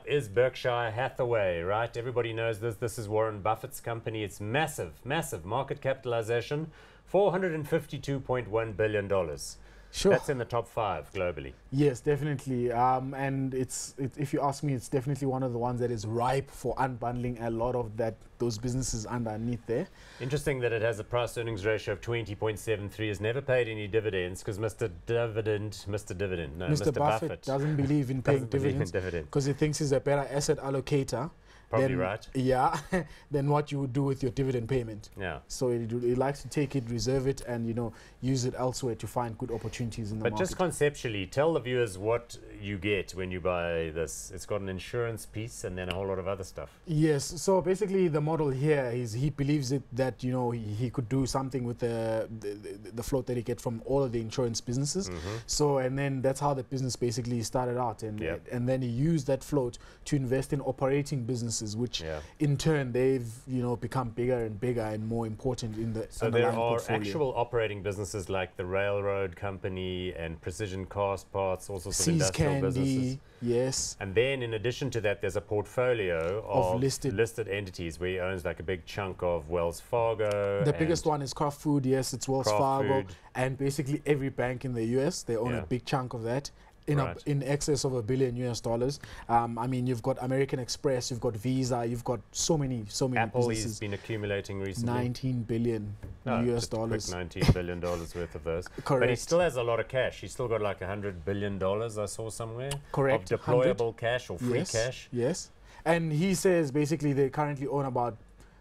is Berkshire Hathaway, right? Everybody knows this. This is Warren Buffett's company. It's massive, massive market capitalization, $452.1 billion. Sure. That's in the top 5 globally. Yes, definitely. And if you ask me, it's definitely one of the ones that is ripe for unbundling a lot of those businesses underneath there. Interesting that it has a price-earnings ratio of 20.73. Has never paid any dividends because Mr. Buffett doesn't believe in paying dividends because he thinks he's a better asset allocator. Probably right. Yeah, than what you would do with your dividend payment. Yeah. So he likes to take it, reserve it, and use it elsewhere to find good opportunities in the market. But just conceptually, tell the viewers what you get when you buy this. It's got an insurance piece and then a whole lot of other stuff. Yes. So basically, the model here is he believes that he could do something with the float that he gets from all of the insurance businesses. So and then that's how the business basically started out, and then he used that float to invest in operating businesses, which in turn they've become bigger and bigger and more important in the so there are portfolio. Actual operating businesses like the railroad company and precision cast parts, all sorts of Seas industrial Candy, businesses. Yes. And then in addition to that, there's a portfolio of listed entities where he owns like a big chunk of Wells Fargo. The biggest one is Kraft Food. Yes, it's Wells Fargo, and basically every bank in the US, they own a big chunk of that. In excess of $1 billion US. I mean, you've got American Express, you've got Visa, you've got so many Apple businesses. Has been accumulating recently. $19 billion US. $19 billion worth of those. Correct. But he still has a lot of cash. He's still got like $100 billion, I saw somewhere. Correct. Of deployable cash or free cash. Yes. And he says basically they currently own about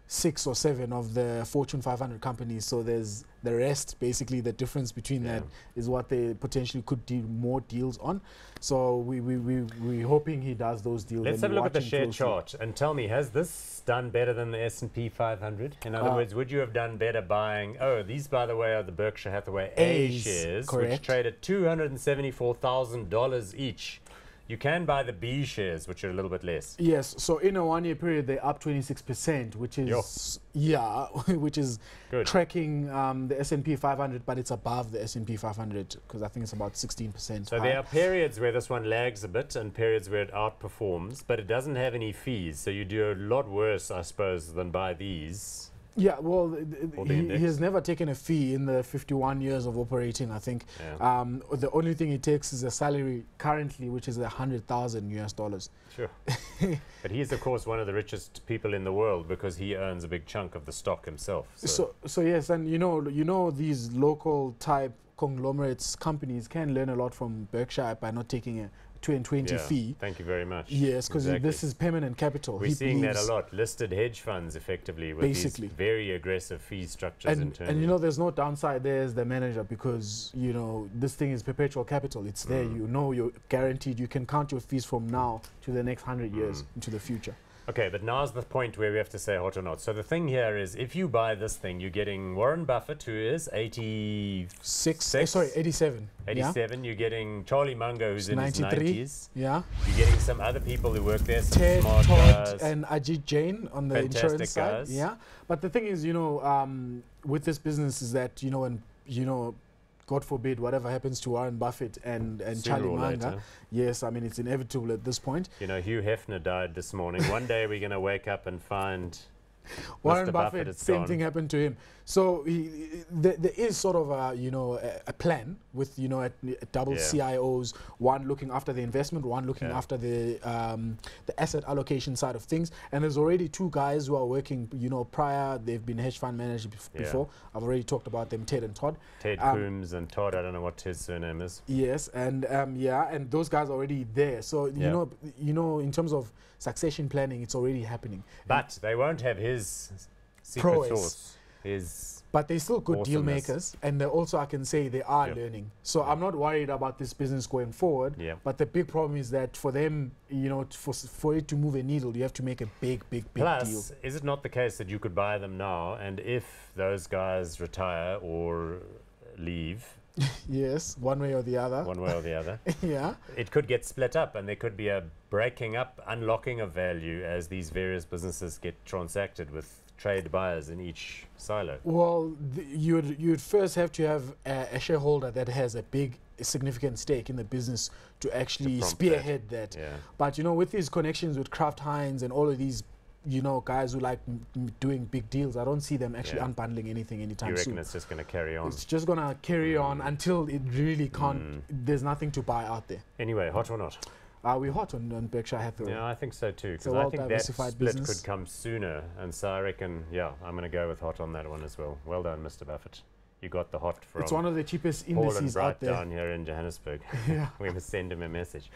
6 or 7 of the Fortune 500 companies. So there's the rest, basically the difference between that is what they potentially could do more deals on. So we're hoping he does those deals. Let's have a look at the share chart and tell me, has this done better than the S&P 500? In other words, would you have done better buying, these by the way are the Berkshire Hathaway A shares, which trade at $274,000 each. You can buy the B shares, which are a little bit less. Yes, so in a 1-year period, they're up 26%, which is which is good. Tracking the S&P 500, but it's above the S&P 500 because I think it's about 16%. So there are periods where this one lags a bit and periods where it outperforms, but it doesn't have any fees. So you do a lot worse, I suppose, than buy these. Yeah, well, he has never taken a fee in the 51 years of operating, I think. Yeah. The only thing he takes is a salary currently, which is $100,000 US. Sure. But he's, of course, one of the richest people in the world because he owns a big chunk of the stock himself. So yes, and these local type conglomerates companies can learn a lot from Berkshire by not taking a 2 fee. Thank you very much. Yes, because this is permanent capital. We're seeing that a lot. Listed hedge funds, effectively, with these very aggressive fee structures internally. And there's no downside there as the manager because this thing is perpetual capital. It's there. You're guaranteed. You can count your fees from now to the next 100 years into the future. Okay, but now's the point where we have to say hot or not. So the thing here is, if you buy this thing, you're getting Warren Buffett, who is 87. 87. Yeah. You're getting Charlie Munger, who's in his 90s. Yeah. You're getting some other people who work there, some Ted, smart Todd, guys. and Ajit Jain on the insurance side. Guys. Yeah. But the thing is, with this business is that, God forbid, whatever happens to Warren Buffett and Charlie Munger, yes, I mean, it's inevitable at this point. Hugh Hefner died this morning. One day we're going to wake up and find Warren Buffett, same thing happened to him. So there is sort of a plan with double CIOs, one looking after the investment, one looking after the asset allocation side of things. And there's already 2 guys who are working. Prior they've been hedge fund managers before. I've already talked about them, Ted and Todd. Ted Coombs and Todd. I don't know what his surname is. Yes, and and those guys are already there. So in terms of succession planning, it's already happening. But they won't have his secret sauce. But they're still good deal makers, and also I can say they are learning. So I'm not worried about this business going forward. But the big problem is that for them, for it to move a needle, you have to make a big deal. Plus, is it not the case that you could buy them now, and if those guys retire or leave, yes, one way or the other. One way or the other. Yeah. It could get split up, and there could be a breaking up, unlocking of value as these various businesses get transacted with trade buyers in each silo. Well, you'd first have to have a shareholder that has a big a significant stake in the business to actually spearhead that. Yeah. But, you know, with his connections with Kraft Heinz and all of these, you know, guys who like doing big deals, I don't see them actually unbundling anything anytime soon. You reckon it's just going to carry on? It's just going to carry on until it really can't, there's nothing to buy out there. Anyway, hot or not? We're hot on Berkshire Hathaway. Yeah, I think so too. Because I think that split could come sooner. And so I reckon, yeah, I'm going to go with hot on that one as well. Well done, Mr. Buffett. You got the hot from It's one of the cheapest Paul indices and Bright out there. down here in Johannesburg. Yeah. We must send him a message.